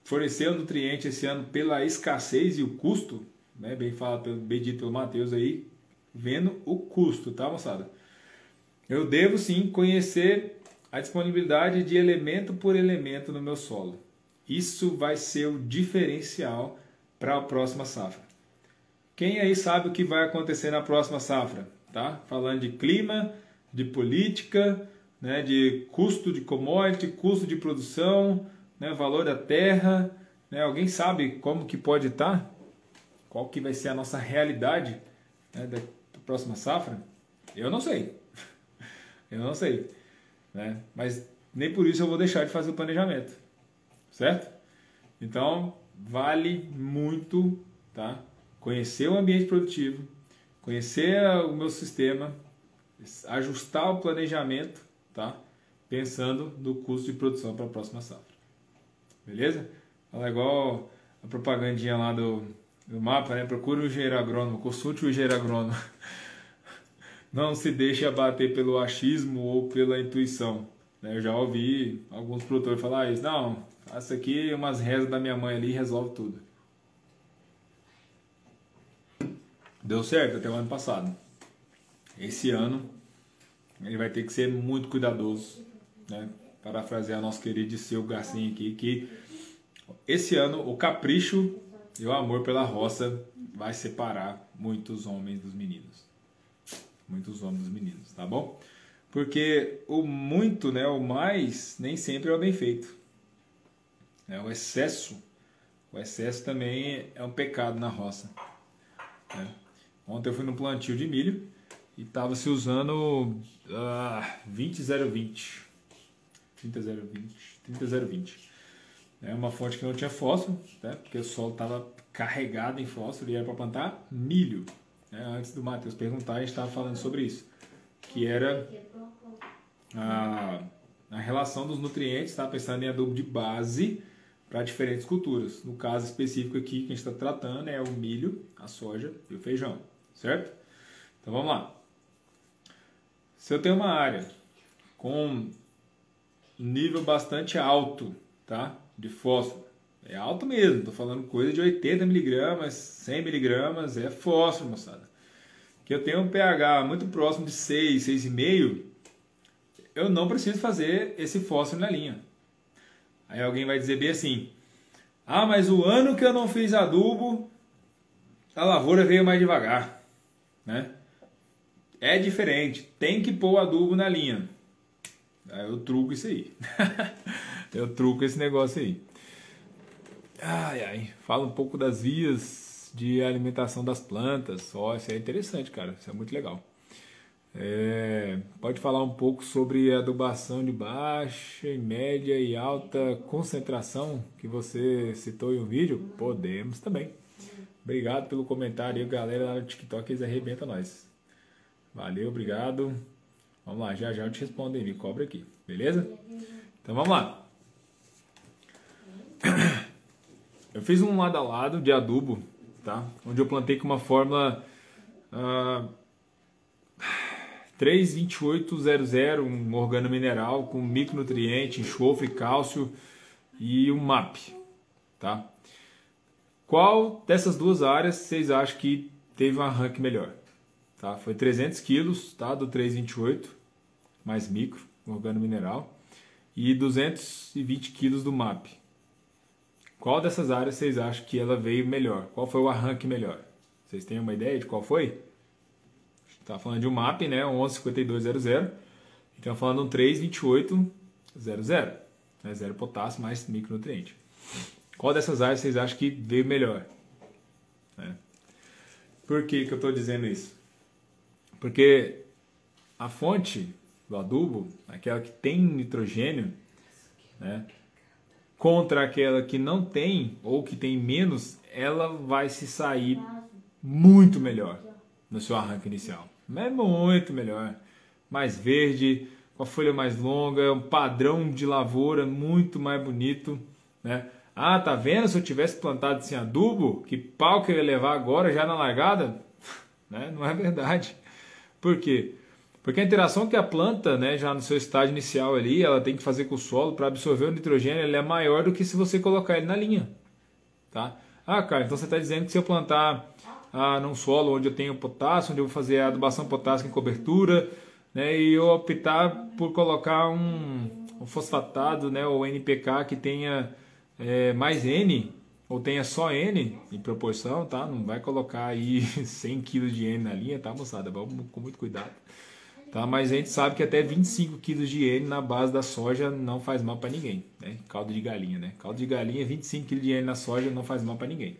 fornecer o nutriente esse ano pela escassez e o custo, né? Bem dito pelo Matheus aí, vendo o custo, tá, moçada? Eu devo sim conhecer a disponibilidade de elemento por elemento no meu solo. Isso vai ser o diferencial para a próxima safra. Quem aí sabe o que vai acontecer na próxima safra? Tá? Falando de clima, de política, né? De custo de commodity, custo de produção, né? Valor da terra. Né? Alguém sabe como que pode estar? Qual que vai ser a nossa realidade, né, da próxima safra? Eu não sei. Eu não sei. Né? Mas nem por isso eu vou deixar de fazer o planejamento, certo? Então vale muito, tá? Conhecer o ambiente produtivo, conhecer o meu sistema, ajustar o planejamento, tá? Pensando no custo de produção para a próxima safra, beleza? Fala igual a propagandinha lá do mapa, né? Procure o engenheiro agrônomo, consulte o engenheiro agrônomo. Não se deixe abater pelo achismo ou pela intuição. Eu já ouvi alguns produtores falar isso. Não, faça aqui umas rezas da minha mãe ali e resolve tudo. Deu certo até o ano passado. Esse ano, ele vai ter que ser muito cuidadoso. Né? Parafrasear nosso querido Disseu Garcinha aqui, que esse ano o capricho e o amor pela roça vai separar muitos homens dos meninos. Muitos homens dos meninos, tá bom? Porque o muito, né, o mais, nem sempre é o bem feito. O excesso também é um pecado na roça. Né? Ontem eu fui no plantio de milho e estava se usando 20,020. 30,020. É uma fonte que não tinha fósforo, né? Porque o solo estava carregado em fósforo e era para plantar milho. Antes do Matheus perguntar, a gente estava falando sobre isso, que era a relação dos nutrientes, tá? Pensando em adubo de base para diferentes culturas. No caso específico aqui que a gente está tratando é o milho, a soja e o feijão, certo? Então vamos lá. Se eu tenho uma área com nível bastante alto, tá? De fósforo, é alto mesmo, estou falando coisa de 80 miligramas, 100 miligramas, é fósforo, moçada. Que eu tenho um pH muito próximo de 6, 6,5, eu não preciso fazer esse fósforo na linha. Aí alguém vai dizer bem assim, mas o ano que eu não fiz adubo, a lavoura veio mais devagar. Né? É diferente, tem que pôr adubo na linha. Aí eu truco isso aí. Eu truco esse negócio aí. Fala um pouco das vias de alimentação das plantas. Isso é interessante, cara. Isso é muito legal. Pode falar um pouco sobre a adubação de baixa, média e alta concentração que você citou em um vídeo? Podemos também. Obrigado pelo comentário aí, galera lá no TikTok, eles arrebentam nós. Valeu, obrigado. Vamos lá, já eu te respondo aí, me cobra aqui, beleza? Então vamos lá. Eu fiz um lado a lado de adubo, tá? Onde eu plantei com uma fórmula 32800, um organomineral com micronutriente, enxofre, cálcio e um MAP, tá? Qual dessas duas áreas vocês acham que teve um arranque melhor? Tá? Foi 300 quilos, tá? Do 328, mais micro, organomineral, e 220 quilos do MAP. Qual dessas áreas vocês acham que ela veio melhor? Qual foi o arranque melhor? Vocês têm uma ideia de qual foi? Está falando de um MAP, né? 115200. Então, falando de um 32800. Né? Zero potássio mais micronutriente. Qual dessas áreas vocês acham que veio melhor? Por que eu estou dizendo isso? Porque a fonte do adubo, aquela que tem nitrogênio, né? Contra aquela que não tem ou que tem menos, ela vai se sair muito melhor no seu arranque inicial. Mas muito melhor. Mais verde, com a folha mais longa, um padrão de lavoura muito mais bonito, né? Ah, tá vendo? Se eu tivesse plantado sem adubo, que pau que eu ia levar agora já na largada? Né? Não é verdade. Por quê? Porque a interação que a planta, né, já no seu estágio inicial ali, ela tem que fazer com o solo para absorver o nitrogênio, ele é maior do que se você colocar ele na linha. Tá? Ah, cara, então você está dizendo que se eu plantar num solo onde eu tenho potássio, onde eu vou fazer a adubação potássica em cobertura, né, e eu optar por colocar um fosfatado, né, ou NPK que tenha mais N, ou tenha só N em proporção, tá? Não vai colocar aí 100 kg de N na linha, tá, moçada? Vamos com muito cuidado. Tá, mas a gente sabe que até 25 kg de N na base da soja não faz mal para ninguém, né? Caldo de galinha, né? Caldo de galinha, 25 kg de N na soja não faz mal para ninguém.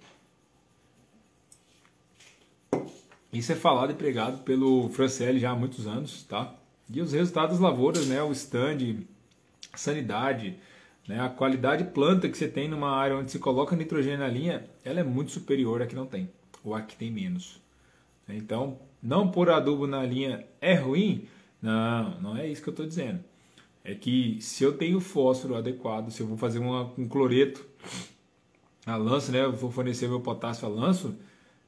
Isso é falado e pregado pelo Francelli já há muitos anos, tá? E os resultados das lavouras, né? O stand, a sanidade, né? A qualidade de planta que você tem numa área onde se coloca nitrogênio na linha, ela é muito superior à que não tem, ou à que tem menos. Então, não pôr adubo na linha é ruim? Não, não é isso que eu estou dizendo. É que se eu tenho fósforo adequado, se eu vou fazer um cloreto a lanço, né, eu vou fornecer meu potássio a lanço,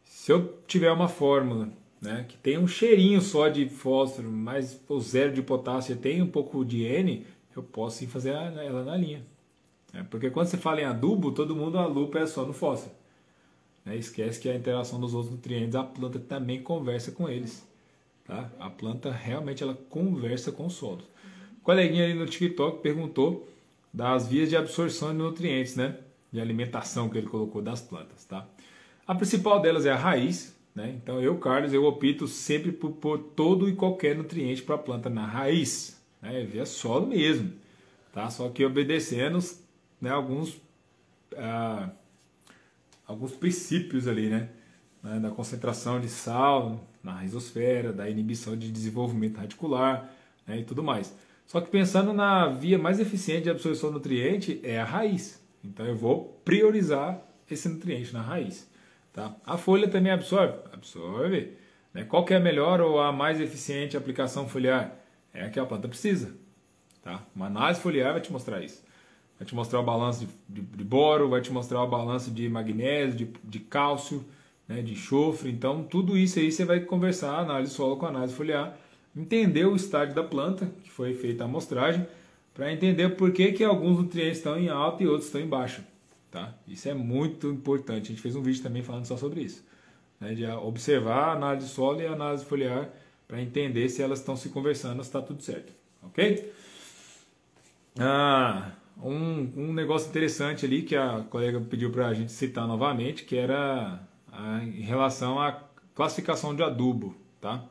se eu tiver uma fórmula, né, que tem um cheirinho só de fósforo, mas o zero de potássio tem um pouco de N, eu posso sim fazer ela na linha. Porque quando você fala em adubo, todo mundo a lupa é só no fósforo. Esquece que a interação dos outros nutrientes, a planta também conversa com eles. Tá? A planta realmente ela conversa com o solo. O coleguinha ali no TikTok perguntou das vias de absorção de nutrientes, né? De alimentação que ele colocou das plantas. Tá? A principal delas é a raiz. Né? Então eu, Carlos, eu opto sempre por pôr todo e qualquer nutriente para a planta na raiz. Né? Via solo mesmo. Tá? Só que obedecendo, né, alguns princípios ali, né? Da concentração de sal na rizosfera, da inibição de desenvolvimento radicular, né, e tudo mais. Só que pensando na via mais eficiente de absorção do nutriente é a raiz. Então eu vou priorizar esse nutriente na raiz. Tá? A folha também absorve? Absorve. Né? Qual que é a melhor ou a mais eficiente aplicação foliar? É a que a planta precisa. Tá? Uma análise foliar vai te mostrar isso. Vai te mostrar o balanço de boro, vai te mostrar o balanço de magnésio, de cálcio, né, de enxofre. Então, tudo isso aí você vai conversar, análise solo com análise foliar, entender o estágio da planta, que foi feita a amostragem, para entender por que alguns nutrientes estão em alta e outros estão em baixa. Tá? Isso é muito importante. A gente fez um vídeo também falando só sobre isso. Né, de observar a análise solo e a análise foliar para entender se elas estão se conversando, se está tudo certo. Ok? Um negócio interessante ali que a colega pediu para a gente citar novamente, que era em relação à classificação de adubo, tá?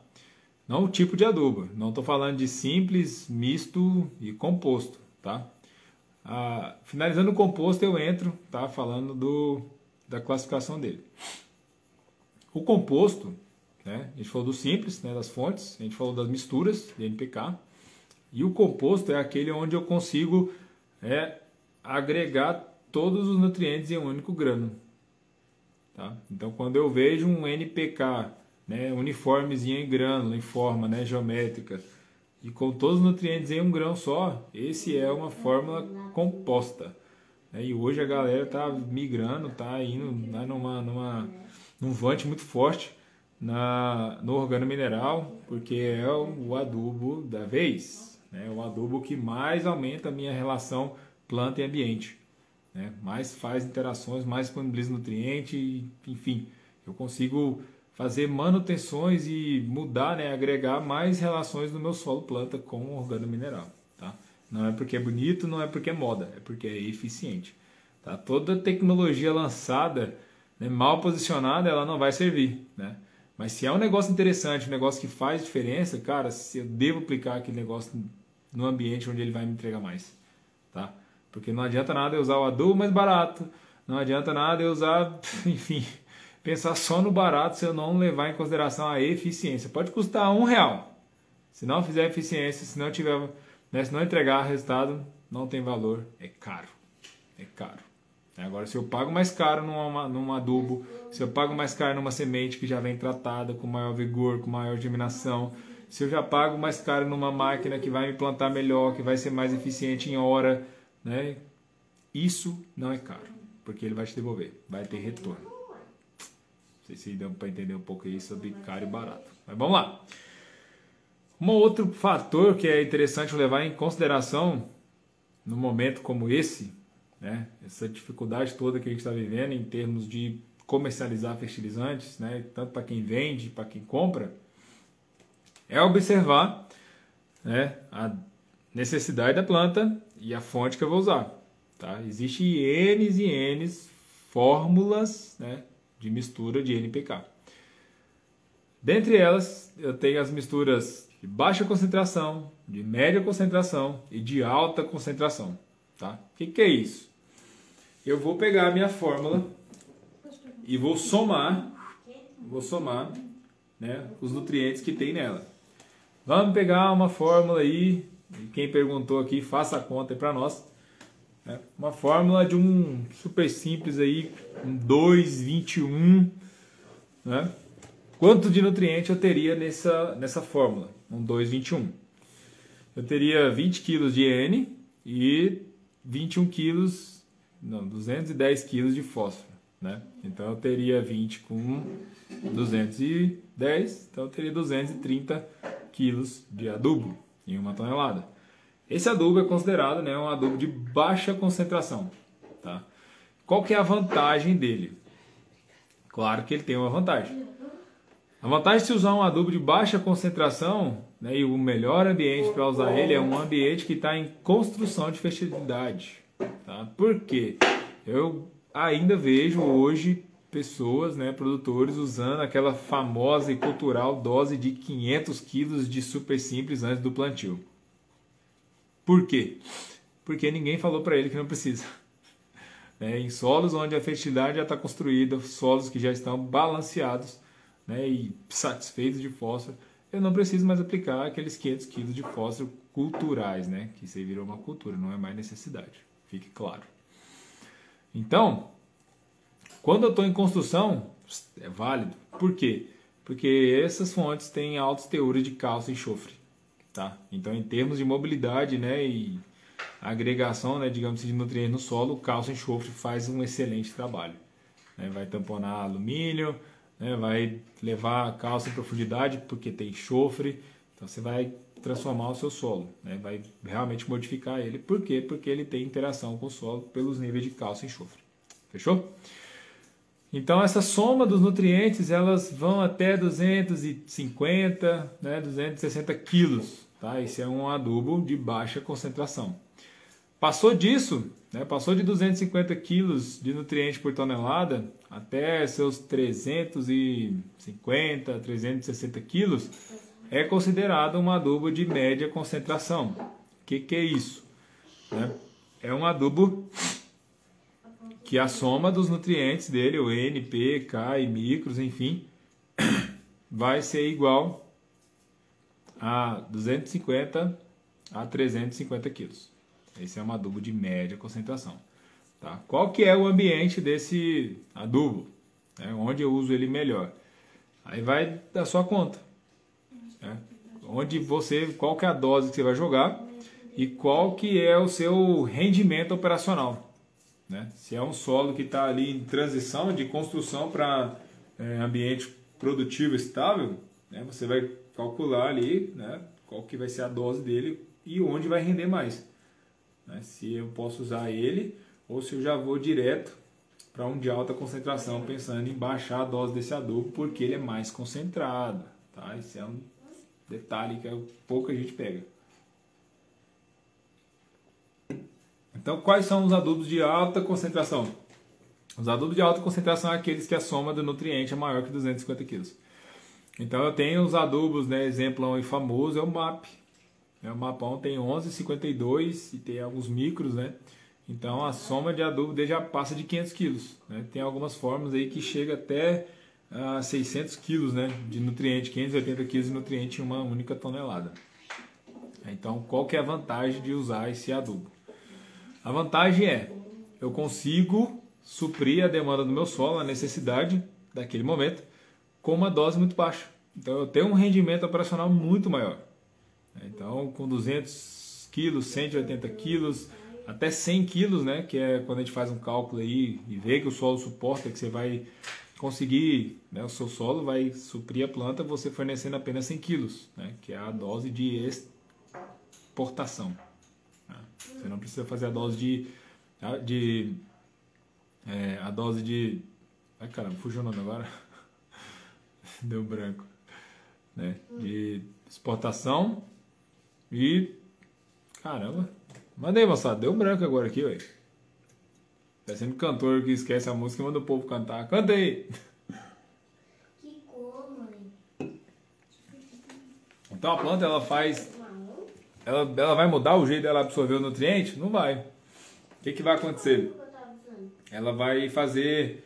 Não o tipo de adubo, não estou falando de simples, misto e composto, tá? Finalizando o composto eu entro, tá? Falando da classificação dele. O composto, né? A gente falou do simples, né? Das fontes, a gente falou das misturas de NPK, e o composto é aquele onde eu consigo agregar todos os nutrientes em um único grano. Tá? Então, quando eu vejo um NPK, né, uniformezinho em grânulo, em forma, né, geométrica, e com todos os nutrientes em um grão só, esse é uma fórmula composta. né? E hoje a galera tá migrando, tá indo, né, num vante muito forte no organomineral, porque é o adubo da vez, né? O adubo que mais aumenta a minha relação planta e ambiente, né? Mais faz interações, mais disponibiliza nutriente, enfim, eu consigo fazer manutenções e mudar, né, agregar mais relações no meu solo planta com o organomineral, tá? Não é porque é bonito, não é porque é moda, é porque é eficiente, tá? Toda tecnologia lançada, né, mal posicionada, ela não vai servir, né? Mas se é um negócio interessante, um negócio que faz diferença, cara, eu devo aplicar aquele negócio no ambiente onde ele vai me entregar mais, tá? Porque não adianta nada eu usar o adubo mais barato, não adianta nada eu usar, enfim, pensar só no barato se eu não levar em consideração a eficiência. Pode custar R$1. Se não fizer eficiência, se não tiver, né, se não entregar resultado, não tem valor, é caro. É caro. Agora, se eu pago mais caro num adubo, se eu pago mais caro numa semente que já vem tratada com maior vigor, com maior germinação, se eu já pago mais caro numa máquina que vai me plantar melhor, que vai ser mais eficiente em hora, né? Isso não é caro, porque ele vai te devolver, vai ter retorno. Não sei se deu para entender um pouco aí sobre caro e barato. Mas vamos lá. Um outro fator que é interessante levar em consideração num momento como esse, né? Essa dificuldade toda que a gente está vivendo em termos de comercializar fertilizantes, né? Tanto para quem vende, para quem compra, é observar, né, a necessidade da planta e a fonte que eu vou usar. Tá? Existem N e N fórmulas, né, de mistura de NPK. Dentre elas, eu tenho as misturas de baixa concentração, de média concentração e de alta concentração. Tá? O que é isso? Eu vou pegar a minha fórmula e vou somar, né, os nutrientes que tem nela. Vamos pegar uma fórmula aí, e quem perguntou aqui, faça a conta aí para nós. Né? Uma fórmula de um super simples aí, um 2,21, né? Quanto de nutriente eu teria nessa fórmula? Um 2,21. Eu teria 20 kg de N e 21 kg, não, 210 kg de fósforo, né? Então eu teria 20 com 210, então eu teria 230 quilos de adubo em 1 tonelada. Esse adubo é considerado, né, um adubo de baixa concentração. Tá? Qual que é a vantagem dele? Claro que ele tem uma vantagem. A vantagem de se usar um adubo de baixa concentração, né, e o melhor ambiente para usar ele é um ambiente que está em construção de fertilidade. Tá? Por quê? Eu ainda vejo hoje pessoas, né, produtores, usando aquela famosa e cultural dose de 500 quilos de super simples antes do plantio. Por quê? Porque ninguém falou para ele que não precisa. Em solos onde a fertilidade já está construída, solos que já estão balanceados, né, e satisfeitos de fósforo, eu não preciso mais aplicar aqueles 500 quilos de fósforo culturais, né, que isso aí virou uma cultura, não é mais necessidade. Fique claro. Então, quando eu estou em construção, é válido. Por quê? Porque essas fontes têm altos teores de cálcio e enxofre. Tá? Então, em termos de mobilidade, né, e agregação, né, digamos assim, de nutrientes no solo, o cálcio e enxofre faz um excelente trabalho. Né? Vai tamponar alumínio, né, vai levar cálcio em profundidade porque tem enxofre. Então, você vai transformar o seu solo, né? Vai realmente modificar ele. Por quê? Porque ele tem interação com o solo pelos níveis de cálcio e enxofre. Fechou? Então, essa soma dos nutrientes, elas vão até 250, né, 260 quilos. Tá? Esse é um adubo de baixa concentração. Passou disso, né, passou de 250 quilos de nutriente por tonelada até seus 350, 360 quilos, é considerado um adubo de média concentração. O que é isso? Né? É um adubo que a soma dos nutrientes dele, o N, P, K e micros, enfim, vai ser igual a 250 a 350 quilos. Esse é um adubo de média concentração. Tá? Qual que é o ambiente desse adubo? Onde eu uso ele melhor? Aí vai da sua conta. Né? Qual que é a dose que você vai jogar e qual que é o seu rendimento operacional. né? Se é um solo que está ali em transição de construção para ambiente produtivo estável, né? Você vai calcular ali, né, qual que vai ser a dose dele e onde vai render mais, né? Se eu posso usar ele ou se eu já vou direto para um de alta concentração, pensando em baixar a dose desse adubo porque ele é mais concentrado, tá? Esse é um detalhe que pouca gente pega. Então, quais são os adubos de alta concentração? Os adubos de alta concentração são aqueles que a soma do nutriente é maior que 250 kg. Então, eu tenho os adubos, né? Exemplo famoso é o MAP. O MAPão tem 11,52 e tem alguns micros, né? Então, a soma de adubo dele já passa de 500 kg. Né? Tem algumas formas aí que chega até 600 kg, né? De nutriente, 580 kg de nutriente em uma única tonelada. Então, qual que é a vantagem de usar esse adubo? A vantagem é, eu consigo suprir a demanda do meu solo, a necessidade daquele momento, com uma dose muito baixa. Então eu tenho um rendimento operacional muito maior. Então com 200 quilos, 180 quilos, até 100 quilos, né, que é quando a gente faz um cálculo aí e vê que o solo suporta, que você vai conseguir, né, o seu solo vai suprir a planta você fornecendo apenas 100 quilos, né, que é a dose de exportação. Você não precisa fazer a dose ai caramba, fugiu o nome agora. Deu branco, né? De exportação e caramba, mandei moçada, deu branco agora aqui, ué. Tá sendo cantor que esquece a música e manda o povo cantar. Canta aí! Que cor, mãe? Então a planta ela vai mudar o jeito dela absorver o nutriente? Não vai. O que vai acontecer? Ela vai fazer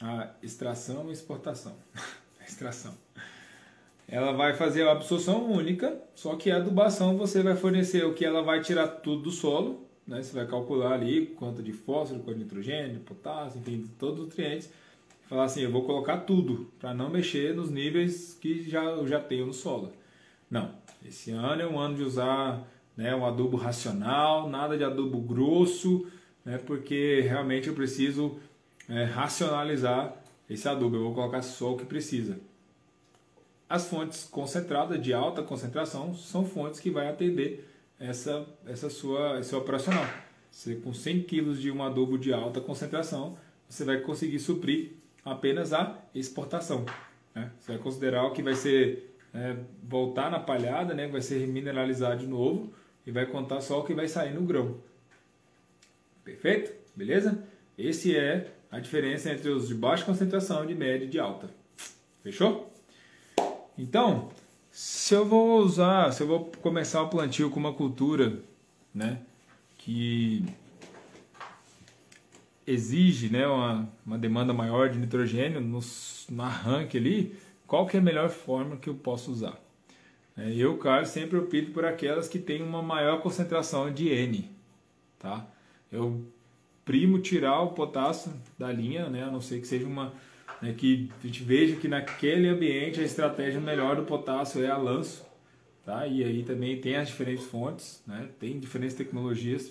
a extração e exportação. A extração. Ela vai fazer a absorção única, só que a adubação você vai fornecer o que ela vai tirar tudo do solo, né? Você vai calcular ali quanto de fósforo, quanto de nitrogênio, potássio, enfim, todos os nutrientes. Falar assim, eu vou colocar tudo, para não mexer nos níveis que eu já tenho no solo. Não, esse ano é um ano de usar, né, um adubo racional, nada de adubo grosso, né, porque realmente eu preciso racionalizar esse adubo, eu vou colocar só o que precisa. As fontes concentradas, de alta concentração, são fontes que vai atender esse operacional. Você, com 100 kg de um adubo de alta concentração, você vai conseguir suprir apenas a exportação, né? Você vai considerar o que vai ser voltar na palhada, né? Vai ser mineralizado de novo e vai contar só o que vai sair no grão. Perfeito? Beleza? Esse é a diferença entre os de baixa concentração, de média e de alta. Fechou? Então, se eu vou começar o plantio com uma cultura, né, que exige, né, uma demanda maior de nitrogênio no arranque ali, qual que é a melhor forma que eu posso usar? Eu, Carlos, sempre opto por aquelas que têm uma maior concentração de N. Tá? Eu primo tirar o potássio da linha, né, a não ser que seja que a gente veja que naquele ambiente a estratégia melhor do potássio é a lanço. Tá? E aí também tem as diferentes fontes, né, tem diferentes tecnologias.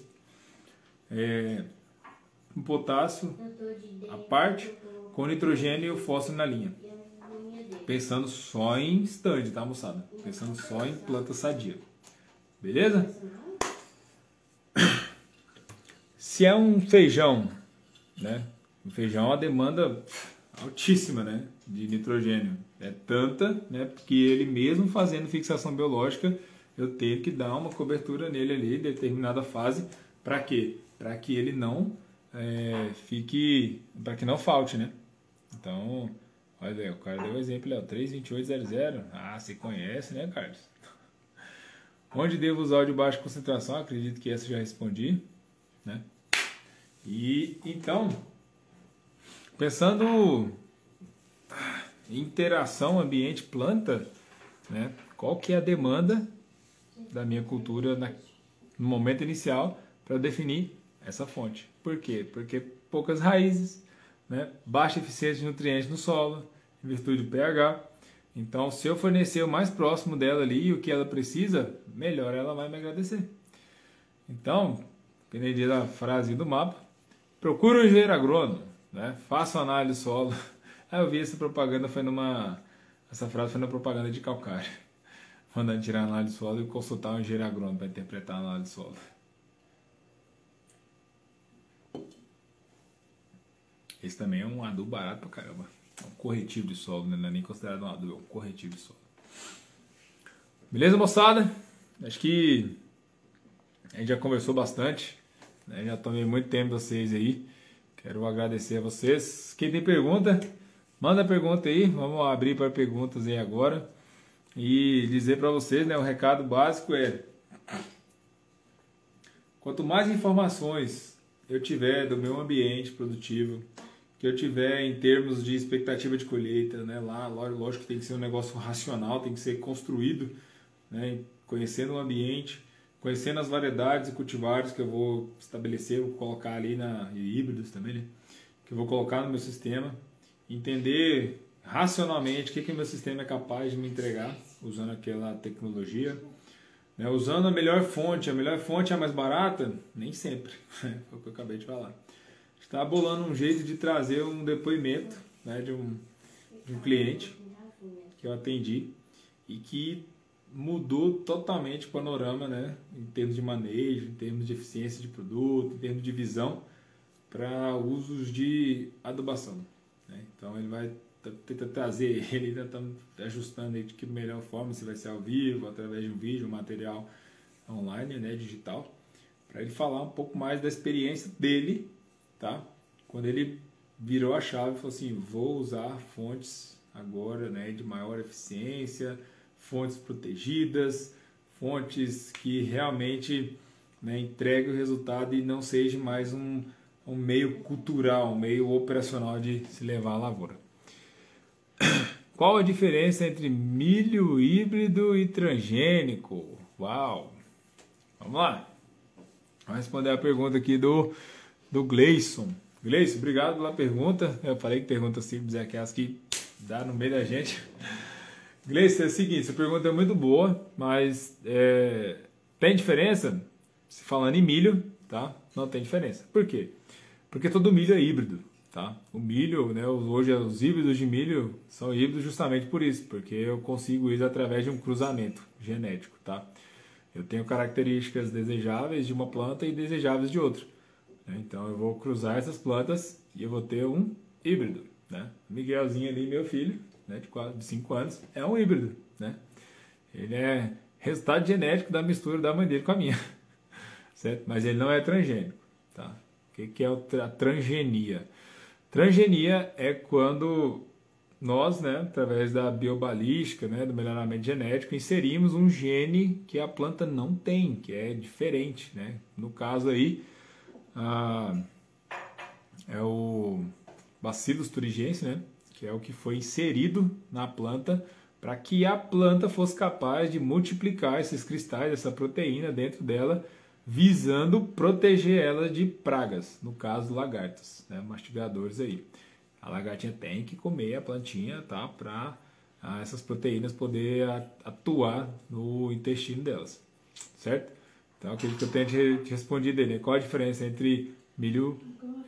O potássio a parte, com nitrogênio e o fósforo na linha. Pensando só em stand, tá, moçada? Pensando só em planta sadia. Beleza? Se é um feijão, né? O feijão é uma demanda altíssima, né, de nitrogênio. É tanta, né, que ele mesmo fazendo fixação biológica, eu tenho que dar uma cobertura nele ali, em determinada fase. Para quê? Para que ele não para que não falte, né? Então, olha aí, o cara deu um exemplo, 32800. Ah, você conhece, né, Carlos? Onde devo usar o de baixa concentração? Acredito que essa eu já respondi, né? E então, pensando em interação ambiente-planta, né? Qual que é a demanda da minha cultura no momento inicial para definir essa fonte? Por quê? Porque poucas raízes, né? Baixa eficiência de nutrientes no solo, em virtude do pH. Então, se eu fornecer o mais próximo dela ali, o que ela precisa, melhor ela vai me agradecer. Então, entendi a frase do mapa. Procura um engenheiro agrônomo, né? Faça uma análise do solo. Aí eu vi essa propaganda, essa frase foi na propaganda de calcário. Mandando tirar a análise do solo e consultar um engenheiro agrônomo para interpretar a análise do solo. Esse também é um adubo barato pra caramba. É um corretivo de solo, né? Não é nem considerado um adubo, é um corretivo de solo. Beleza, moçada? Acho que a gente já conversou bastante, né? Já tomei muito tempo de vocês aí. Quero agradecer a vocês. Quem tem pergunta, manda pergunta aí. Vamos abrir para perguntas aí agora. E dizer para vocês, né? O recado básico é: quanto mais informações eu tiver do meu ambiente produtivo, que eu tiver em termos de expectativa de colheita, né? Lá, lógico que tem que ser um negócio racional, tem que ser construído, né? Conhecendo o ambiente, conhecendo as variedades e cultivares que eu vou estabelecer, vou colocar ali e híbridos também, né? Que eu vou colocar no meu sistema, entender racionalmente o que o meu sistema é capaz de me entregar usando aquela tecnologia, né? Usando a melhor fonte é a mais barata? Nem sempre, foi o que eu acabei de falar. Está bolando um jeito de trazer um depoimento, né, de um cliente que eu atendi e que mudou totalmente o panorama, né, em termos de manejo, em termos de eficiência de produto, em termos de visão para usos de adubação, né? Então ele vai tentar trazer, ele ainda está ajustando aí de que melhor forma, se vai ser ao vivo, através de um vídeo, um material online, né, digital, para ele falar um pouco mais da experiência dele, tá? Quando ele virou a chave e falou assim: vou usar fontes agora, né, de maior eficiência, fontes protegidas, fontes que realmente, né, entreguem o resultado e não seja mais um meio cultural, um meio operacional de se levar à lavoura. Qual a diferença entre milho híbrido e transgênico? Uau! Vamos lá. Vamos responder a pergunta aqui do Gleison. Gleison, obrigado pela pergunta. Eu falei que pergunta simples é aquelas que dá no meio da gente. Gleison, é o seguinte, essa pergunta é muito boa, mas tem diferença? Se falando em milho, tá? Não tem diferença. Por quê? Porque todo milho é híbrido, tá? O milho, né, hoje os híbridos de milho são híbridos justamente por isso, porque eu consigo isso através de um cruzamento genético, tá? Eu tenho características desejáveis de uma planta e desejáveis de outra. Então eu vou cruzar essas plantas e eu vou ter um híbrido, né? Miguelzinho ali, meu filho, né, de 5 anos, é um híbrido, né? Ele é resultado genético da mistura da mãe dele com a minha, certo? Mas ele não é transgênico, tá? O que é a transgenia? Transgenia é quando nós, né, através da biobalística, né, do melhoramento genético, inserimos um gene que a planta não tem, que é diferente, né? No caso aí, é o Bacillus thuringiensis, né, que é o que foi inserido na planta para que a planta fosse capaz de multiplicar esses cristais, essa proteína dentro dela, visando proteger ela de pragas, no caso lagartos, né, mastigadores aí. A lagartinha tem que comer a plantinha, tá, para essas proteínas poder atuar no intestino delas, certo? Então, aquilo que eu tenho te respondido aí, né? Qual a diferença entre milho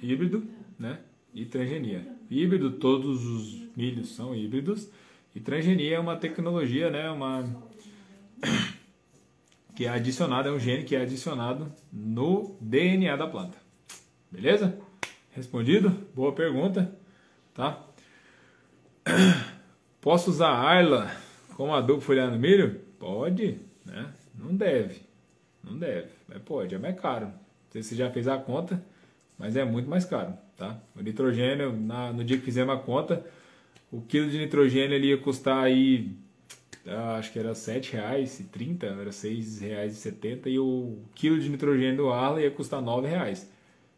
híbrido, né, e transgenia? Híbrido, todos os milhos são híbridos, e transgenia é uma tecnologia, né, que é adicionada, é um gene que é adicionado no DNA da planta. Beleza? Respondido? Boa pergunta, tá? Posso usar Arla como adubo foliar no milho? Pode, né? Não deve. Não deve, mas pode, é mais caro. Não sei se você já fez a conta, mas é muito mais caro, tá? O nitrogênio, no dia que fizemos a conta, o quilo de nitrogênio ele ia custar aí, acho que era R$ 7,30, era R$ 6,70, e o quilo de nitrogênio do Arla ia custar R$ 9,00.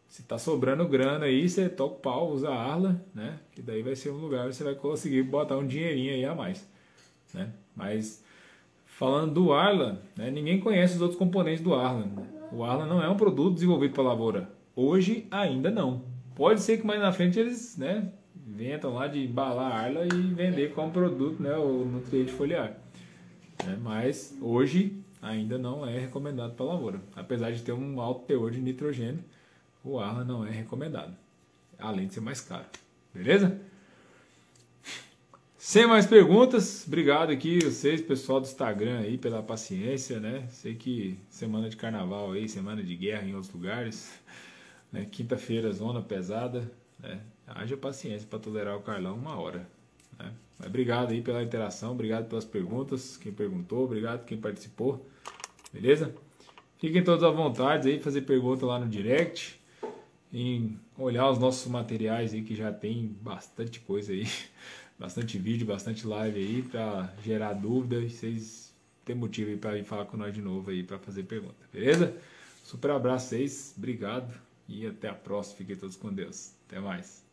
Se tá sobrando grana aí, você toca o pau, usa a Arla, né? Que daí vai ser um lugar onde você vai conseguir botar um dinheirinho aí a mais, né? Mas falando do Arla, né, ninguém conhece os outros componentes do Arla, né? O Arla não é um produto desenvolvido para a lavoura. Hoje ainda não. Pode ser que mais na frente eles, né, inventam lá de embalar a Arla e vender como produto, né, o nutriente foliar. Mas hoje ainda não é recomendado para lavoura. Apesar de ter um alto teor de nitrogênio, o Arla não é recomendado, além de ser mais caro. Beleza? Sem mais perguntas, obrigado aqui vocês, pessoal do Instagram aí, pela paciência, né? Sei que semana de carnaval aí, semana de guerra em outros lugares, né? Quinta-feira, zona pesada, né? Haja paciência para tolerar o Carlão 1 hora, né? Mas obrigado aí pela interação, obrigado pelas perguntas, quem perguntou, obrigado quem participou, beleza? Fiquem todos à vontade aí, fazer pergunta lá no direct, em olhar os nossos materiais aí, que já tem bastante coisa aí, bastante vídeo, bastante live aí, para gerar dúvida e vocês terem motivo aí para ir falar com nós de novo aí, para fazer pergunta, beleza? Super abraço a vocês, obrigado e até a próxima, fiquem todos com Deus, até mais.